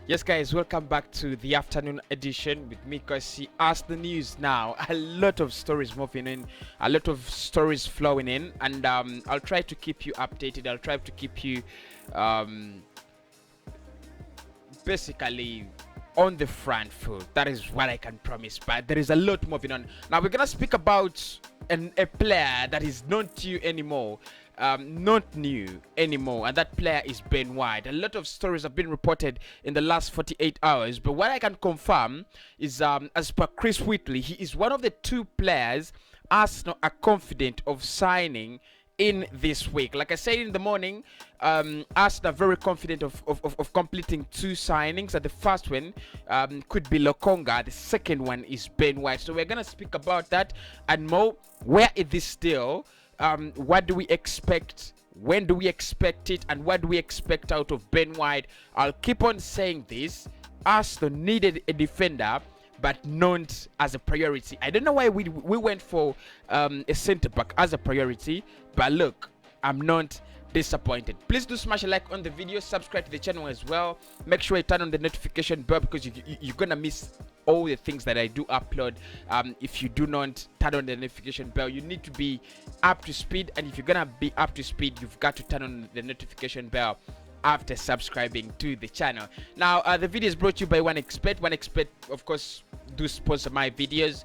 Yes, guys, welcome back to the afternoon edition with me, Cossy. As the news now, a lot of stories moving in, a lot of stories flowing in, and I'll try to keep you updated. I'll try to keep you um, basically on the front foot. That is what I can promise. But there is a lot moving on. Now we're gonna speak about a player that is not new anymore. Not new anymore, and that player is Ben White. A lot of stories have been reported in the last 48 hours, but what I can confirm is, as per Chris Whitley, he is one of the two players Arsenal are confident of signing in this week. Like I said in the morning, Arsenal are very confident of completing two signings, and the first one could be Lokonga, the second one is Ben White. So we're gonna speak about that and more. Where is this still? What do we expect? When do we expect it? And what do we expect out of Ben White? I'll keep on saying this. Arsenal needed a defender, but not as a priority. I don't know why we went for a centre back as a priority, but look, I'm not disappointed. Please do smash a like on the video, subscribe to the channel as well. Make sure you turn on the notification bell because you're gonna miss all the things that I do upload. If you do not turn on the notification bell, you need to be up to speed, and if you're gonna be up to speed, you've got to turn on the notification bell after subscribing to the channel. Now the video is brought to you by OneXpert. OneXpert, of course, do sponsor my videos.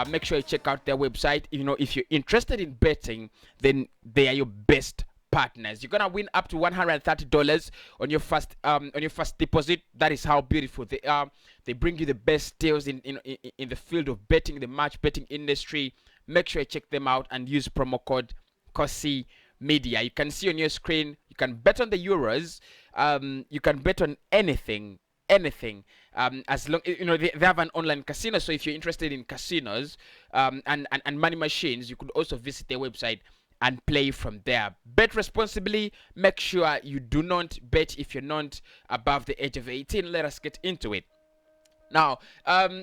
Make sure you check out their website. You know, if you're interested in betting, then they are your best partners. You're gonna win up to $130 on your first deposit. That is how beautiful they are. They bring you the best deals in the field of betting, the match betting industry. Make sure you check them out and use promo code Cossy Media. You can see on your screen. You can bet on the Euros. You can bet on anything. As long they have an online casino. So if you're interested in casinos and money machines, you could also visit their website and play from there. Bet responsibly. Make sure you do not bet if you're not above the age of 18. Let us get into it. Now,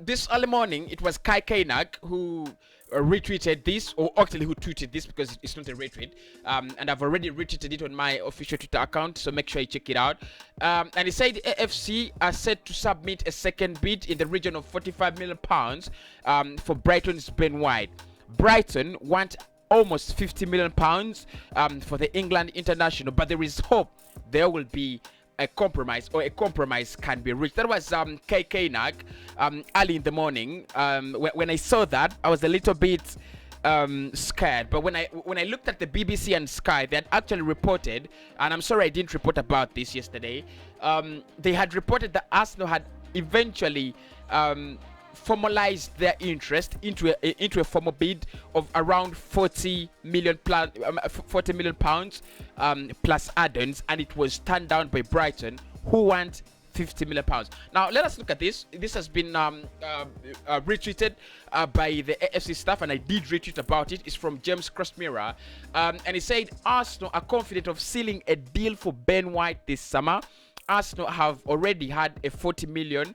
this early morning, it was Kai Kainak who retweeted this, or actually who tweeted this, because it's not a retweet, and I've already retweeted it on my official Twitter account, so make sure you check it out. And he said AFC are set to submit a second bid in the region of £45 million for Brighton's Ben White. Brighton want almost £50 million for the England international, but there is hope there will be a compromise, or a compromise can be reached. That was KK Nak early in the morning. When I saw that, I was a little bit scared, but when I looked at the BBC and Sky, they had actually reported, and I'm sorry I didn't report about this yesterday, they had reported that Arsenal had eventually formalized their interest into a formal bid of around 40 million pounds plus add-ons, and it was turned down by Brighton, who want 50 million pounds. Now let us look at this. This has been retweeted by the AFC staff, and I did retweet about it. It's from James Crossmira, and he said Arsenal are confident of sealing a deal for Ben White this summer. Arsenal have already had a 40 million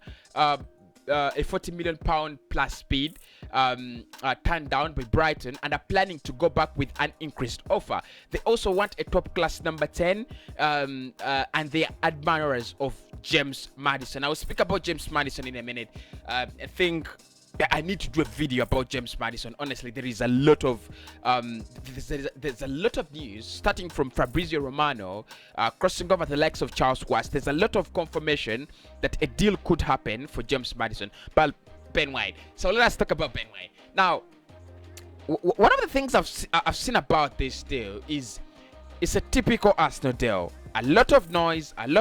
pound plus bid turned down by Brighton, and are planning to go back with an increased offer. They also want a top class number 10, and they are admirers of James Maddison. I will speak about James Maddison in a minute. I think I need to do a video about James Maddison. Honestly, there is a lot of there's a lot of news, starting from Fabrizio Romano, crossing over the likes of Charles Watts. There's a lot of confirmation that a deal could happen for James Maddison. But Ben White. So let us talk about Ben White. Now, one of the things I've seen about this deal is it's a typical Arsenal deal. A lot of noise, and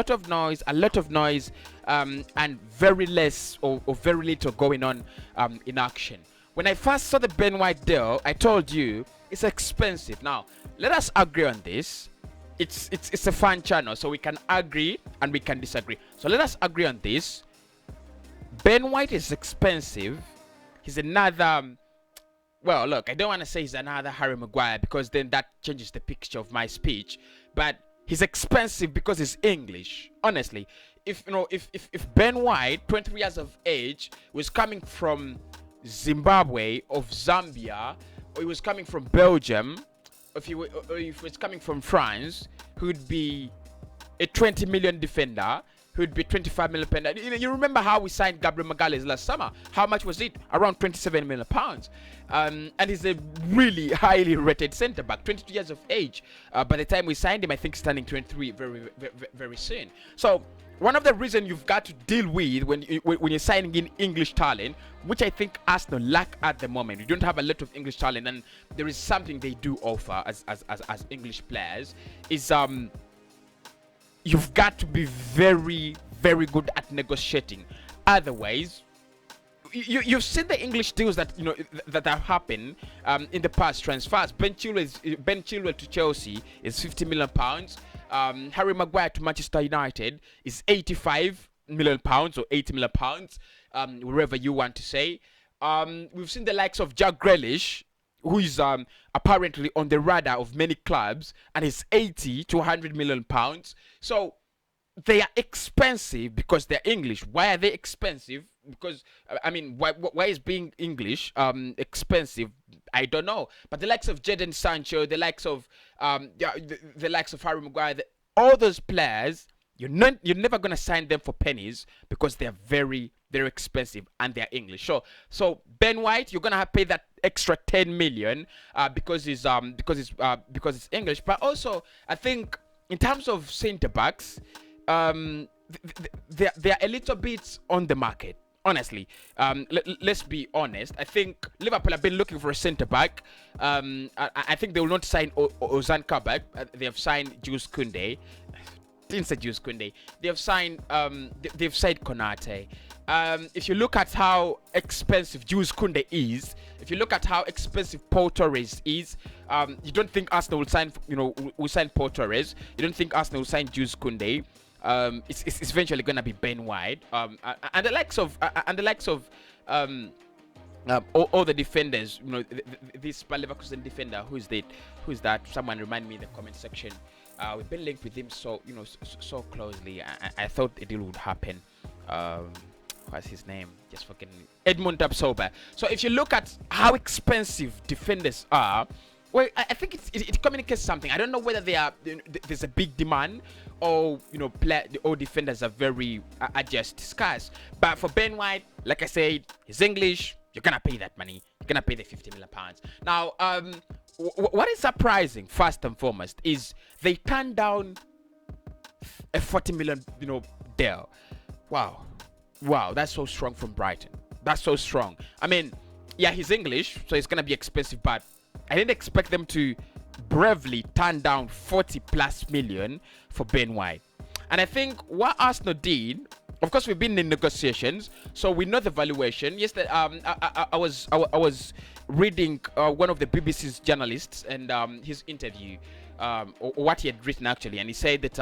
very less or very little going on in action. When I first saw the Ben White deal, I told you it's expensive. Now, let us agree on this. It's a fun channel, so we can agree and we can disagree. So let us agree on this. Ben White is expensive. He's another... Well, look, I don't want to say he's another Harry Maguire, because then that changes the picture of my speech. But he's expensive because he's English. Honestly, if Ben White, 23 years of age, was coming from Zimbabwe, of Zambia, or he was coming from Belgium, or if he was coming from France, he would be a 20 million defender. who'd be 25 million pounds. You remember how we signed Gabriel Magalhaes last summer? How much was it? Around 27 million pounds. And he's a really highly rated centre back, 22 years of age. By the time we signed him, I think he's turning 23 very soon. So one of the reasons you've got to deal with when you're signing in English talent, which I think Arsenal lack at the moment. We don't have a lot of English talent, and there is something they do offer as English players, is you've got to be very good at negotiating. Otherwise, you've seen the English deals that that have happened in the past transfers. Ben Chilwell to Chelsea is 50 million pounds. Harry Maguire to Manchester United is 85 million pounds or 80 million pounds, wherever you want to say. We've seen the likes of Jack Grealish, who is apparently on the radar of many clubs, and is 80 to 100 million pounds. So they are expensive because they're English. Why are they expensive? Because I mean, why is being English expensive? I don't know. But the likes of Jadon Sancho, the likes of the likes of Harry Maguire, all those players, you're never gonna sign them for pennies because they're very expensive and they're English. So Ben White, you're gonna have to pay that extra 10 million because it's English. But also, I think in terms of centre backs, they're a little bit on the market. Honestly, let's be honest. I think Liverpool have been looking for a centre back. I think they will not sign Ozan Kabak. They have signed Jules Koundé. Didn't say Jules Koundé. They have signed they've signed Konate. If you look at how expensive Jules Koundé is, if you look at how expensive Paul Torres is, you don't think Arsenal will sign will sign Paul Torres. You don't think Arsenal will sign Jules Koundé. It's eventually gonna be Ben White, and the likes of all the defenders. This Bayer Leverkusen defender, who's that? Someone remind me in the comment section. We've been linked with him so closely. I thought a deal would happen. What's his name? Just forgetting. Edmund Tapsoba. So if you look at how expensive defenders are, well, I think it communicates something. I don't know whether there's a big demand, or all defenders are just scarce. But for Ben White, like I said, he's English. You're gonna pay that money. You're gonna pay the 50 million pounds. Now, what is surprising, first and foremost, is they turned down a 40 million deal. Wow, that's so strong from Brighton. That's so strong. I mean, yeah, he's English, so it's gonna be expensive, but I didn't expect them to bravely turn down 40 plus million for Ben White. And I think what Arsenal did, of course, we've been in negotiations, so we know the valuation. Yesterday, I was reading one of the BBC's journalists and his interview, or what he had written actually, and he said that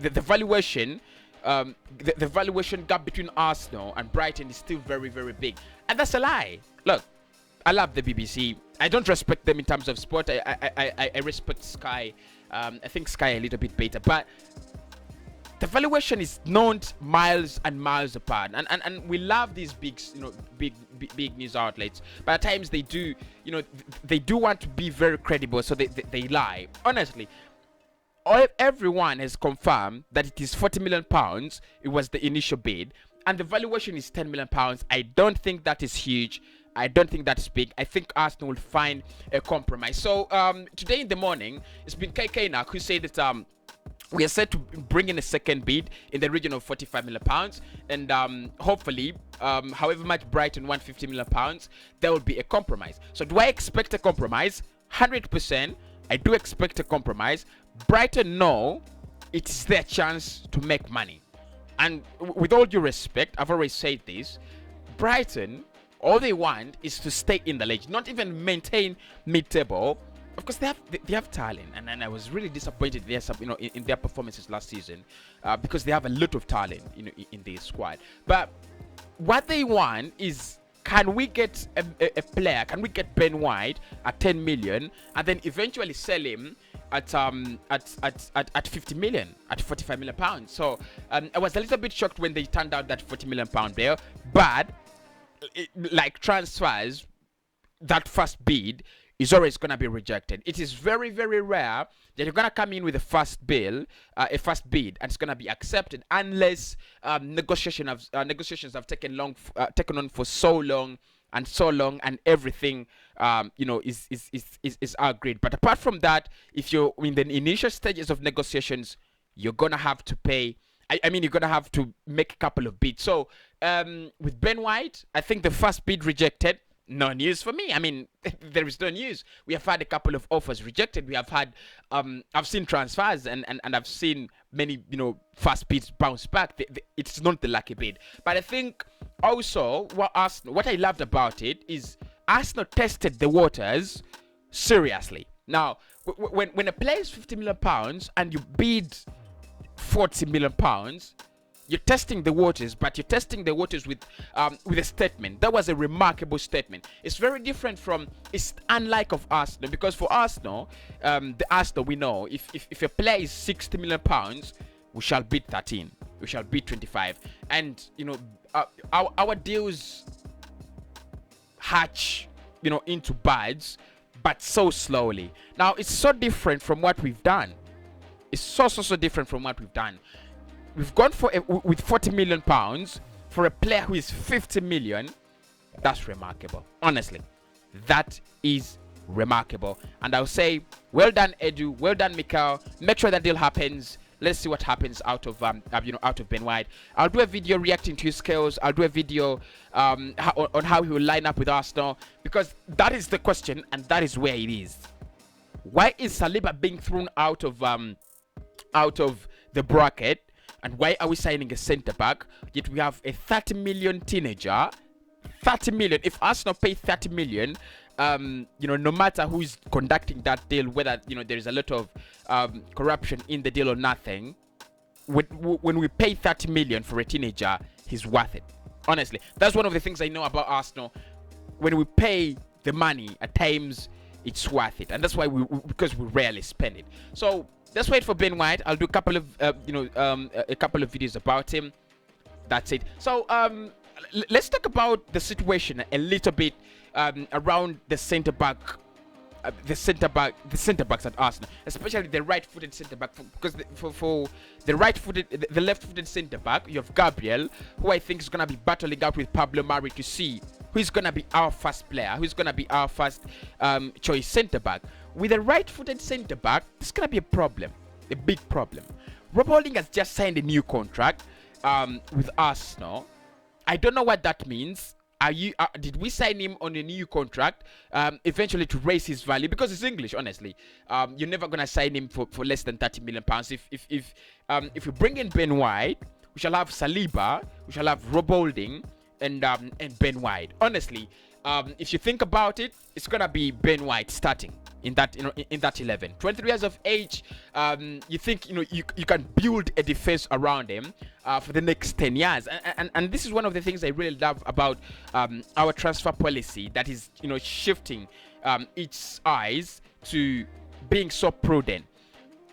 the valuation. The valuation gap between Arsenal and Brighton is still very big, and that's a lie. Look, I love the BBC. I don't respect them in terms of sport. I respect Sky. I think Sky a little bit better, but the valuation is not miles and miles apart. And we love these big news outlets, but at times they do want to be very credible, so they lie. Honestly, everyone has confirmed that it is 40 million pounds. It was the initial bid, and the valuation is 10 million pounds. I don't think that is huge. I don't think that's big. I think Arsenal will find a compromise. So today in the morning, it's been KK now who said that we are set to bring in a second bid in the region of 45 million pounds, and hopefully, however much Brighton want, 50 million pounds, there will be a compromise. So do I expect a compromise? 100%. I do expect a compromise. Brighton know it is their chance to make money, and with all due respect, I've always said this: Brighton, all they want is to stay in the league, not even maintain mid-table. Of course, they have talent, and I was really disappointed in their performances last season, because they have a lot of talent in their squad. But what they want is, can we get a player? Can we get Ben White at 10 million and then eventually sell him at 50 million, at 45 million pounds? So I was a little bit shocked when they turned out that 40 million pound deal, but like transfers, that first bid, is always going to be rejected. It is very, very rare that you're going to come in with a first bid, and it's going to be accepted unless negotiations have taken on for so long, and everything is agreed. But apart from that, if you're in the initial stages of negotiations, you're going to have to pay. I mean, you're going to have to make a couple of bids. So with Ben White, I think the first bid rejected. No news for me. I mean, there is no news. We have had a couple of offers rejected. We have had, I've seen transfers and I've seen many, fast bids bounce back. It's not the lucky bid. But I think also what I loved about it is Arsenal tested the waters seriously. Now, when a player is £50 million and you bid £40 million, you're testing the waters, but you're testing the waters with a statement. That was a remarkable statement. It's very different it's unlike of Arsenal, because for Arsenal, the Arsenal we know, if a player is £60 million, we shall bid 13, we shall bid 25, and our deals hatch into buds, but so slowly. Now it's so different from what we've done. It's so different from what we've done. We've gone with £40 million for a player who is 50 million. That's remarkable. Honestly, that is remarkable. And I'll say, well done, Edu. Well done, Mikel. Make sure that deal happens. Let's see what happens out of Ben White. I'll do a video reacting to his skills. I'll do a video on how he will line up with Arsenal, because that is the question, and that is where it is. Why is Saliba being thrown out of the bracket? And why are we signing a centre-back? Yet we have a 30 million teenager. 30 million. If Arsenal pay 30 million, no matter who is conducting that deal, whether there is a lot of corruption in the deal or nothing, when we pay 30 million for a teenager, he's worth it. Honestly, that's one of the things I know about Arsenal. When we pay the money, at times it's worth it, and that's why because we rarely spend it. So let's wait for Ben White. I'll do a couple of videos about him. That's it. So let's talk about the situation a little bit around the centre backs at Arsenal, especially the right-footed centre back, because for the left-footed centre back, you have Gabriel, who I think is gonna be battling out with Pablo Mari to see who's gonna be our first player, who's gonna be our first choice centre back. With a right-footed centre back, this is gonna be a problem, a big problem. Rob Holding has just signed a new contract with Arsenal. I don't know what that means. Did we sign him on a new contract eventually to raise his value? Because it's English, honestly. You're never gonna sign him for less than £30 million. If you bring in Ben White, we shall have Saliba, we shall have Rob Holding, and Ben White. Honestly, if you think about it, it's gonna be Ben White starting in that 11. 23 years of age. You think you can build a defense around him for the next 10 years, and this is one of the things I really love about our transfer policy, that is shifting its eyes to being so prudent.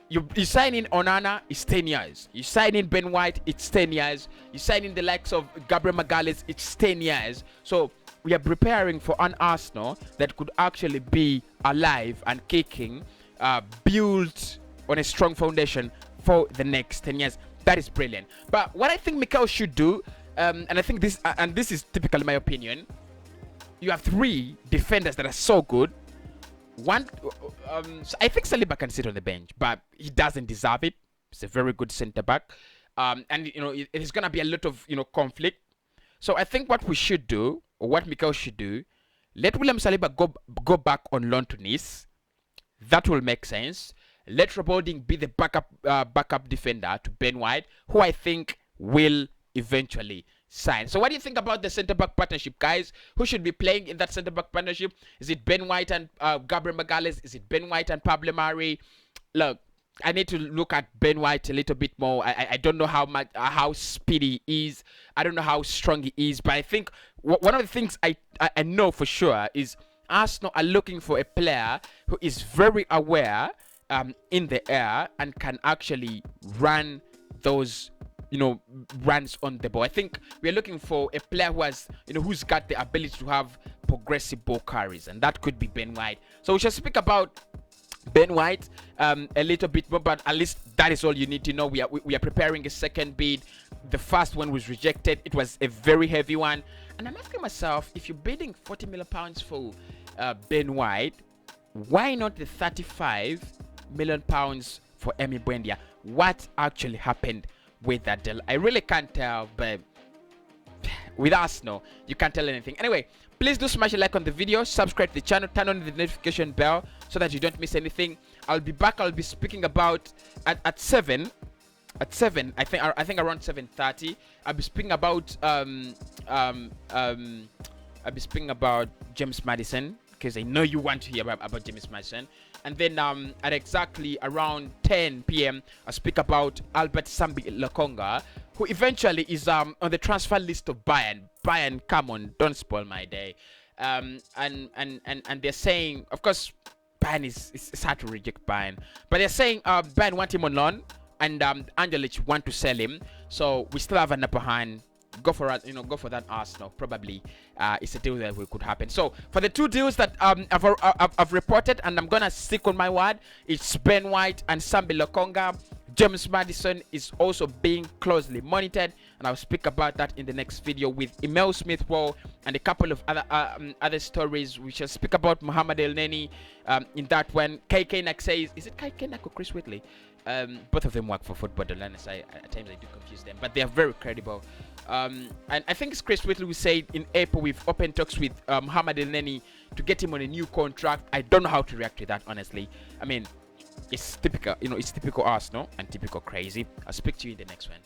You sign in Onana, it's 10 years. You sign in Ben White, it's 10 years. You sign in the likes of Gabriel Magalhaes, it's 10 years. So we are preparing for an Arsenal that could actually be alive and kicking, built on a strong foundation for the next 10 years. That is brilliant. But what I think Mikel should do, and I think this is typically my opinion, you have three defenders that are so good. One, so I think Saliba can sit on the bench, but he doesn't deserve it. He's a very good centre back, and there's gonna be a lot of conflict. So I think what we should do, or what Mikel should do, let William Saliba go back on loan to Nice. That will make sense. Let Rob Holding be the backup defender to Ben White, who I think will eventually sign. So what do you think about the centre-back partnership, guys? Who should be playing in that centre-back partnership? Is it Ben White and Gabriel Magalhaes? Is it Ben White and Pablo Mari? Look, I need to look at Ben White a little bit more. I don't know how speedy he is. I don't know how strong he is. But I think one of the things I know for sure is Arsenal are looking for a player who is very aware in the air and can actually run those runs on the ball. I think we're looking for a player who has who's got the ability to have progressive ball carries, and that could be Ben White. So we shall speak about Ben White a little bit more, but at least that is all you need to know. We are preparing a second bid. The first one was rejected. It was a very heavy one, and I'm asking myself, if you're bidding 40 million pounds for Ben White, why not the 35 million pounds for Emi Buendia? What actually happened with that deal? I really can't tell, but with us, no, you can't tell anything. Anyway, please do smash a like on the video, subscribe to the channel, turn on the notification bell so that you don't miss anything. I'll be back. I'll be speaking about at 7, I think around 7:30. I'll be speaking about I'll be speaking about James Maddison, because I know you want to hear about James Maddison. And then at exactly around 10 p.m. I'll speak about Albert Sambi Lokonga, who eventually is on the transfer list of Bayern. Bayern, come on, don't spoil my day. And they're saying, of course, Bayern it's hard to reject Bayern, but they're saying Bayern want him on loan, and Angelich want to sell him. So we still have an upper hand. Go for it, go for that Arsenal. Probably it's a deal that could happen. So for the two deals that I've reported, and I'm gonna stick on my word, it's Ben White and Sambi Lokonga. James Maddison is also being closely monitored, and I'll speak about that in the next video with Emil Smith-Rowe and a couple of other stories. We shall speak about Mohamed El Neni in that one. KK Nak says, is it KK Nak or Chris Whitley? Both of them work for Football Atlantis. At times I do confuse them, but they are very credible. And I think it's Chris Whitley who said in April we've opened talks with Mohamed El Neni to get him on a new contract. I don't know how to react to that, honestly. I mean, it's typical, it's typical Arsenal and typical crazy. I'll speak to you in the next one.